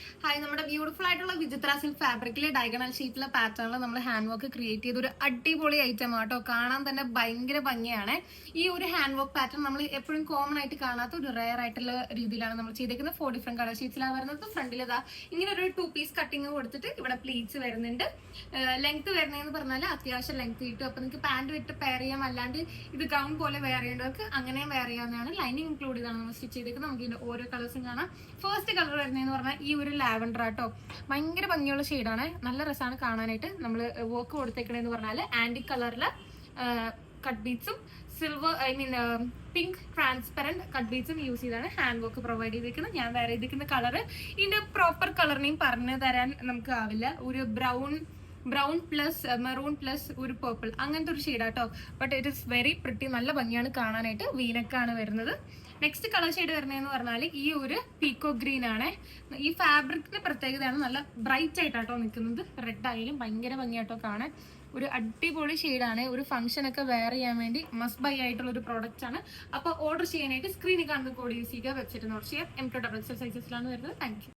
Hi, നമ്മുടെ beautiful ആയിട്ടുള്ള വിചിത്ര സിൽക്ക് ഫാബ്രിക്കിലെ ഡയഗണൽ ഷീറ്റിലെ പാറ്റേണിൽ നമ്മൾ ഹാൻഡ് വർക്ക് ക്രിയേറ്റ് ചെയ്ത ഒരു അടിപൊളി ഐറ്റം ആട്ടോ. കാണാൻ തന്നെ ഭയങ്കര ഭംഗിയാണ്. ഈ ഒരു ഹാൻഡ് വർക്ക് പാറ്റേൺ നമ്മൾ എപ്പോഴും കോമൺ ആയിട്ട് കാണാത്ത ഒരു റയർ ആയിട്ടുള്ള രീതിയിലാണ് നമ്മൾ ചെയ്തേക്കുന്നത്. 4 ഡിഫറെന്റ് കളർ ഷീറ്റ്സിലാണ് വരുന്നത്. ഫ്രണ്ടിൽ ഇതാ ഇങ്ങനെ ഒരു 2 പീസ് കട്ടിങ് കൊടുത്തിട്ട് ഇവിടെ പ്ലീറ്റ്സ് വരുന്നുണ്ട്. ലെങ്ത് വരുന്നതെന്ന് പറഞ്ഞാൽ അത്യാവശ്യം ലെങ്ത് കിട്ടും. അപ്പൊ നിങ്ങൾക്ക് പാന്റ് വിട്ട് പെയർ ചെയ്യാം, അല്ലാണ്ട് ഇത് ഗൗൺ പോലെ വെയർ ചെയ്യേണ്ടവർക്ക് അങ്ങനെയും വെയർ ചെയ്യാവുന്നതാണ്. ലൈനിങ് ഇൻക്ലൂഡ് ചെയ്താണ് നമ്മൾ സ്റ്റിച്ച് ചെയ്തേക്കുന്നത്. നമുക്ക് ഇതിന്റെ ഓരോ കളേഴ്സും കാണാം. ഫസ്റ്റ് കളർ വരുന്നതെന്ന് പറഞ്ഞാൽ ഈ ഒരു ലാവൻഡർ ആട്ടോ. ഭയങ്കര ഭംഗിയുള്ള ഷെയ്ഡാണ്, നല്ല രസമാണ് കാണാനായിട്ട്. നമ്മൾ വർക്ക് കൊടുത്തേക്കണെന്ന് പറഞ്ഞാൽ ആന്റിക് കളറില് കട്ട് ബീഡ്സും സിൽവർ പിങ്ക് ട്രാൻസ്പെറന്റ് കട്ട് ബീഡ്സും യൂസ് ചെയ്താണ് ഹാൻഡ് വർക്ക് പ്രൊവൈഡ് ചെയ്തിരിക്കുന്നത്. ഞാൻ വേറെ ചെയ്തിരിക്കുന്ന കളർ ഇതിന്റെ പ്രോപ്പർ കളറിനെയും പറഞ്ഞു തരാൻ നമുക്ക് ആവില്ല. ഒരു ബ്രൗൺ പ്ലസ് മെറൂൺ പ്ലസ് ഒരു പേർപ്പിൾ അങ്ങനത്തെ ഒരു ഷെയ്ഡാട്ടോ. But it is very pretty, നല്ല ഭംഗിയാണ് കാണാനായിട്ട്. വീനക്കാണ് വരുന്നത്. നെക്സ്റ്റ് കളർ ഷെയ്ഡ് വരുന്നതെന്ന് പറഞ്ഞാൽ ഈ ഒരു പീക്കോ ഗ്രീൻ ആണ്. ഈ ഫാബ്രിക്കിന്റെ പ്രത്യേകതയാണ്, നല്ല ബ്രൈറ്റ് ആയിട്ടാട്ടോ നിൽക്കുന്നത്. റെഡ് ആയാലും ഭയങ്കര ഭംഗിയായിട്ടോ കാണാൻ. ഒരു അടിപൊളി ഷെയ്ഡാണ്. ഒരു ഫംഗ്ഷൻ ഒക്കെ വെയർ ചെയ്യാൻ വേണ്ടി മസ്റ്റ് ബൈ ആയിട്ടുള്ള ഒരു പ്രോഡക്റ്റ് ആണ്. അപ്പോൾ ഓർഡർ ചെയ്യാനായിട്ട് സ്ക്രീനിൽ കാണുന്ന കോഡ് യൂസ് ചെയ്യുക. വെബ്സൈറ്റ് നോട്ട് ചെയ്യാം. M2XX സൈസസിലാണ് വരുന്നത്. Thank you.